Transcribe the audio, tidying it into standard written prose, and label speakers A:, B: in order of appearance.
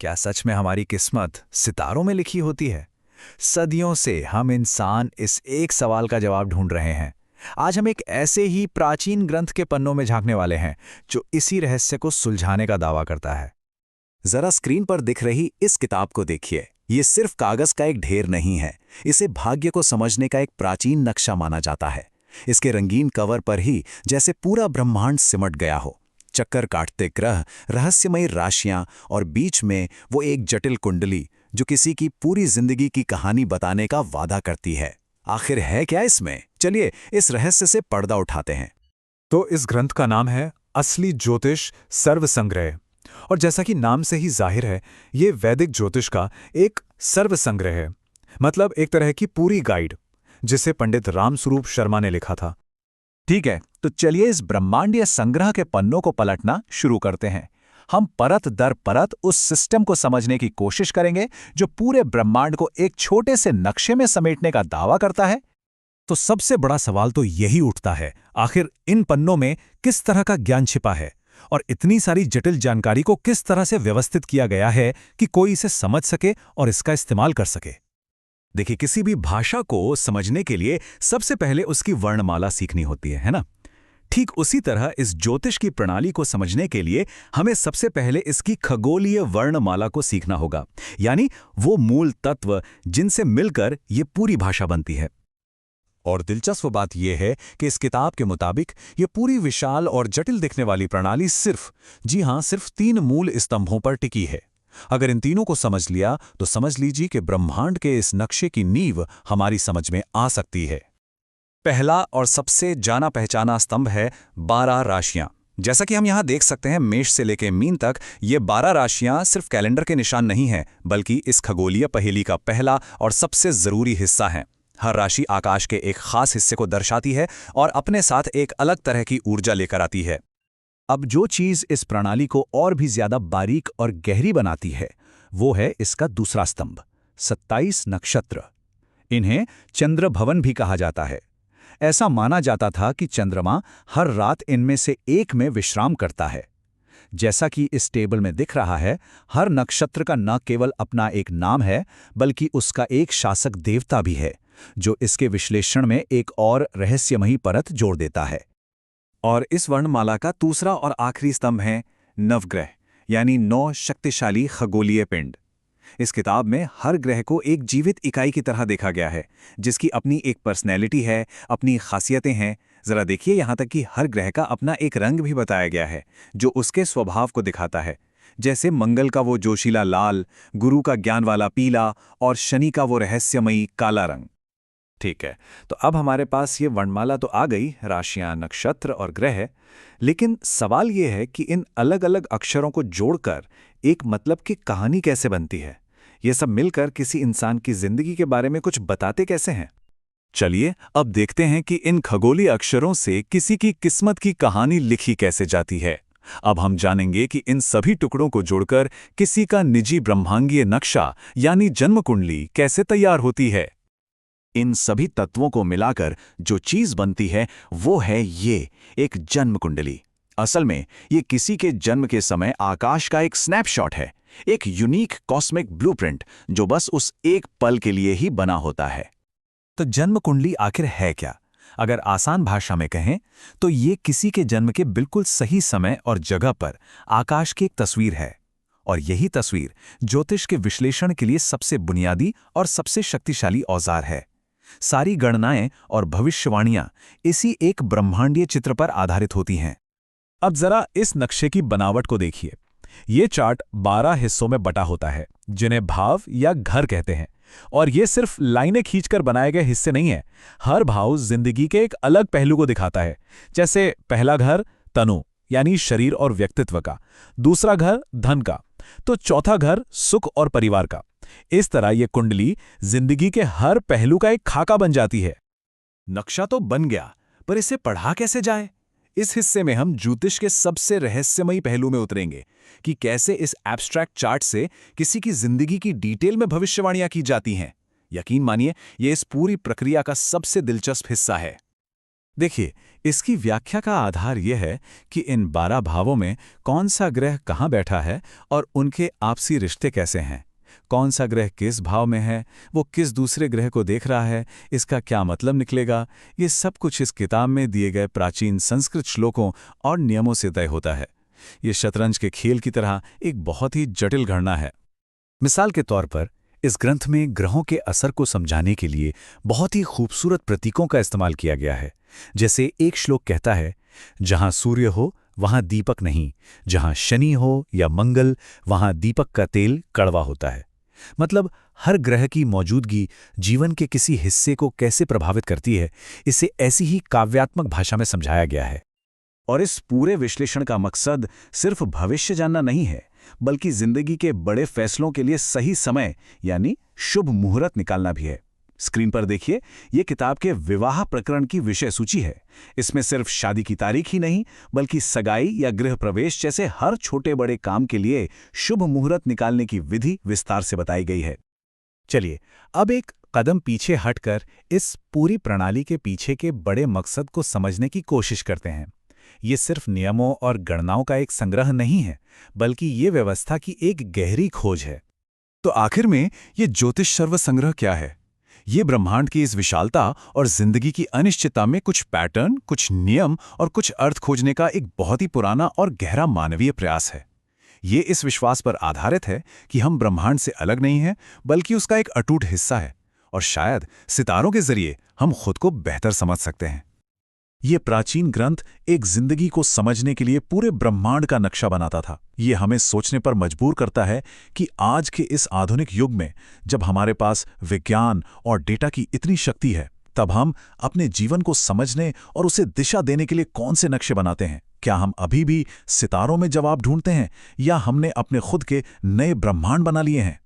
A: क्या सच में हमारी किस्मत सितारों में लिखी होती है? सदियों से हम इंसान इस एक सवाल का जवाब ढूंढ रहे हैं। आज हम एक ऐसे ही प्राचीन ग्रंथ के पन्नों में झांकने वाले हैं जो इसी रहस्य को सुलझाने का दावा करता है।
B: जरा स्क्रीन पर दिख रही इस किताब को देखिए। ये सिर्फ कागज का एक ढेर नहीं है, इसे भाग्य को समझने का एक प्राचीन नक्शा माना जाता है। इसके रंगीन कवर पर ही जैसे पूरा ब्रह्मांड सिमट गया हो। चक्कर काटते ग्रह, रहस्यमयी राशियां और बीच में वो एक जटिल कुंडली जो किसी की पूरी जिंदगी की कहानी बताने का वादा करती है। आखिर है क्या इसमें? चलिए इस रहस्य से पर्दा उठाते हैं।
C: तो इस ग्रंथ का नाम है असली ज्योतिष सर्वसंग्रह। और जैसा कि नाम से ही जाहिर है, ये वैदिक ज्योतिष का एक सर्वसंग्रह है। मतलब एक तरह की पूरी गाइड, जिसे पंडित रामस्वरूप शर्मा ने लिखा था।
B: ठीक है, तो चलिए इस ब्रह्मांडीय संग्रह के पन्नों को पलटना शुरू करते हैं। हम परत दर परत उस सिस्टम को समझने की कोशिश करेंगे जो पूरे ब्रह्मांड को एक छोटे से नक्शे में समेटने का दावा करता है।
C: तो सबसे बड़ा सवाल तो यही उठता है, आखिर इन पन्नों में किस तरह का ज्ञान छिपा है और इतनी सारी जटिल जानकारी को किस तरह से व्यवस्थित किया गया है कि कोई इसे समझ सके और इसका इस्तेमाल कर सके।
B: देखिए, किसी भी भाषा को समझने के लिए सबसे पहले उसकी वर्णमाला सीखनी होती है ना? ठीक उसी तरह इस ज्योतिष की प्रणाली को समझने के लिए हमें सबसे पहले इसकी खगोलीय वर्णमाला को सीखना होगा, यानी वो मूल तत्व जिनसे मिलकर ये पूरी भाषा बनती है। और दिलचस्प बात यह है कि इस किताब के मुताबिक ये पूरी विशाल और जटिल दिखने वाली प्रणाली सिर्फ 3 मूल स्तंभों पर टिकी है। अगर इन तीनों को समझ लिया तो समझ लीजिए कि ब्रह्मांड के इस नक्शे की नींव हमारी समझ में आ सकती है। पहला और सबसे जाना पहचाना स्तंभ है 12 राशियां। जैसा कि हम यहां देख सकते हैं, मेष से लेकर मीन तक ये 12 राशियां सिर्फ कैलेंडर के निशान नहीं हैं, बल्कि इस खगोलीय पहेली का पहला और सबसे जरूरी हिस्सा है। हर राशि आकाश के एक खास हिस्से को दर्शाती है और अपने साथ एक अलग तरह की ऊर्जा लेकर आती है। अब जो चीज इस प्रणाली को और भी ज्यादा बारीक और गहरी बनाती है, वो है इसका दूसरा स्तंभ, 27 नक्षत्र। इन्हें चंद्र भवन भी कहा जाता है। ऐसा माना जाता था कि चंद्रमा हर रात इनमें से एक में विश्राम करता है। जैसा कि इस टेबल में दिख रहा है, हर नक्षत्र का न केवल अपना एक नाम है, बल्कि उसका एक शासक देवता भी है, जो इसके विश्लेषण में एक और रहस्यमयी परत जोड़ देता है। और इस वर्णमाला का दूसरा और आखिरी स्तंभ है नवग्रह, यानी 9 शक्तिशाली खगोलीय पिंड। इस किताब में हर ग्रह को एक जीवित इकाई की तरह देखा गया है, जिसकी अपनी एक पर्सनैलिटी है, अपनी खासियतें हैं। जरा देखिए, यहाँ तक कि हर ग्रह का अपना एक रंग भी बताया गया है, जो उसके स्वभाव को दिखाता है। जैसे मंगल का वो जोशीला लाल, गुरु का ज्ञान वाला पीला और शनि का वो रहस्यमयी काला रंग। ठीक है, तो अब हमारे पास ये वर्णमाला तो आ गई, राशियां, नक्षत्र और ग्रह। लेकिन सवाल ये है कि इन अलग अलग अक्षरों को जोड़कर एक मतलब की कहानी कैसे बनती है? ये सब मिलकर किसी इंसान की जिंदगी के बारे में कुछ बताते कैसे हैं? चलिए अब देखते हैं कि इन खगोलीय अक्षरों से किसी की किस्मत की कहानी लिखी कैसे जाती है। अब हम जानेंगे कि इन सभी टुकड़ों को जोड़कर किसी का निजी ब्रह्मांडीय नक्शा यानी जन्म कुंडली कैसे तैयार होती है। इन सभी तत्वों को मिलाकर जो चीज बनती है वो है ये एक जन्म कुंडली। असल में ये किसी के जन्म के समय आकाश का एक स्नैपशॉट है, एक यूनिक कॉस्मिक ब्लूप्रिंट जो बस उस एक पल के लिए ही बना होता है। तो जन्म कुंडली आखिर है क्या? अगर आसान भाषा में कहें तो ये किसी के जन्म के बिल्कुल सही समय और जगह पर आकाश की एक तस्वीर है। और यही तस्वीर ज्योतिष के विश्लेषण के लिए सबसे बुनियादी और सबसे शक्तिशाली औजार है। सारी गणनाएं और भविष्यवाणियां इसी एक ब्रह्मांडीय चित्र पर आधारित होती हैं। अब जरा इस नक्शे की बनावट को देखिए। ये चार्ट 12 हिस्सों में बटा होता है, जिन्हें भाव या घर कहते हैं। और ये सिर्फ लाइनें खींचकर बनाए गए हिस्से नहीं है। हर भाव जिंदगी के एक अलग पहलू को दिखाता है। जैसे पहला घर तनु यानी शरीर और व्यक्तित्व का, दूसरा घर धन का, तो चौथा घर सुख और परिवार का। इस तरह ये कुंडली जिंदगी के हर पहलू का एक खाका बन जाती है। नक्शा तो बन गया, पर इसे पढ़ा कैसे जाए? इस हिस्से में हम ज्योतिष के सबसे रहस्यमयी पहलू में उतरेंगे कि कैसे इस एब्स्ट्रैक्ट चार्ट से किसी की जिंदगी की डिटेल में भविष्यवाणियां की जाती हैं। यकीन मानिए, ये इस पूरी प्रक्रिया का सबसे दिलचस्प हिस्सा है। देखिए, इसकी व्याख्या का आधार यह है कि इन 12 भावों में कौन सा ग्रह कहाँ बैठा है और उनके आपसी रिश्ते कैसे हैं। कौन सा ग्रह किस भाव में है, वो किस दूसरे ग्रह को देख रहा है, इसका क्या मतलब निकलेगा, ये सब कुछ इस किताब में दिए गए प्राचीन संस्कृत श्लोकों और नियमों से तय होता है। ये शतरंज के खेल की तरह एक बहुत ही जटिल गणना है।
C: मिसाल के तौर पर इस ग्रंथ में ग्रहों के असर को समझाने के लिए बहुत ही खूबसूरत प्रतीकों का इस्तेमाल किया गया है। जैसे एक श्लोक कहता है, जहां सूर्य हो वहां दीपक नहीं, जहां शनि हो या मंगल वहां दीपक का तेल कड़वा होता है। मतलब हर ग्रह की मौजूदगी जीवन के किसी हिस्से को कैसे प्रभावित करती है, इसे ऐसी ही काव्यात्मक भाषा में समझाया गया है।
B: और इस पूरे विश्लेषण का मकसद सिर्फ भविष्य जानना नहीं है, बल्कि जिंदगी के बड़े फैसलों के लिए सही समय यानी शुभ मुहूर्त निकालना भी है। स्क्रीन पर देखिए, ये किताब के विवाह प्रकरण की विषय सूची है। इसमें सिर्फ शादी की तारीख ही नहीं, बल्कि सगाई या गृह प्रवेश जैसे हर छोटे बड़े काम के लिए शुभ मुहूर्त निकालने की विधि विस्तार से बताई गई है।
C: चलिए अब एक कदम पीछे हटकर इस पूरी प्रणाली के पीछे के बड़े मकसद को समझने की कोशिश करते हैं। ये सिर्फ नियमों और गणनाओं का एक संग्रह नहीं है, बल्कि ये व्यवस्था की एक गहरी खोज है।
B: तो आखिर में ये ज्योतिष सर्व संग्रह क्या है? ये ब्रह्मांड की इस विशालता और जिंदगी की अनिश्चितता में कुछ पैटर्न, कुछ नियम और कुछ अर्थ खोजने का एक बहुत ही पुराना और गहरा मानवीय प्रयास है। ये इस विश्वास पर आधारित है कि हम ब्रह्मांड से अलग नहीं हैं, बल्कि उसका एक अटूट हिस्सा है, और शायद सितारों के जरिए हम खुद को बेहतर समझ सकते हैं। ये प्राचीन ग्रंथ एक जिंदगी को समझने के लिए पूरे ब्रह्मांड का नक्शा बनाता था। ये हमें सोचने पर मजबूर करता है कि आज के इस आधुनिक युग में, जब हमारे पास विज्ञान और डेटा की इतनी शक्ति है, तब हम अपने जीवन को समझने और उसे दिशा देने के लिए कौन से नक्शे बनाते हैं। क्या हम अभी भी सितारों में जवाब ढूंढते हैं, या हमने अपने खुद के नए ब्रह्मांड बना लिए हैं?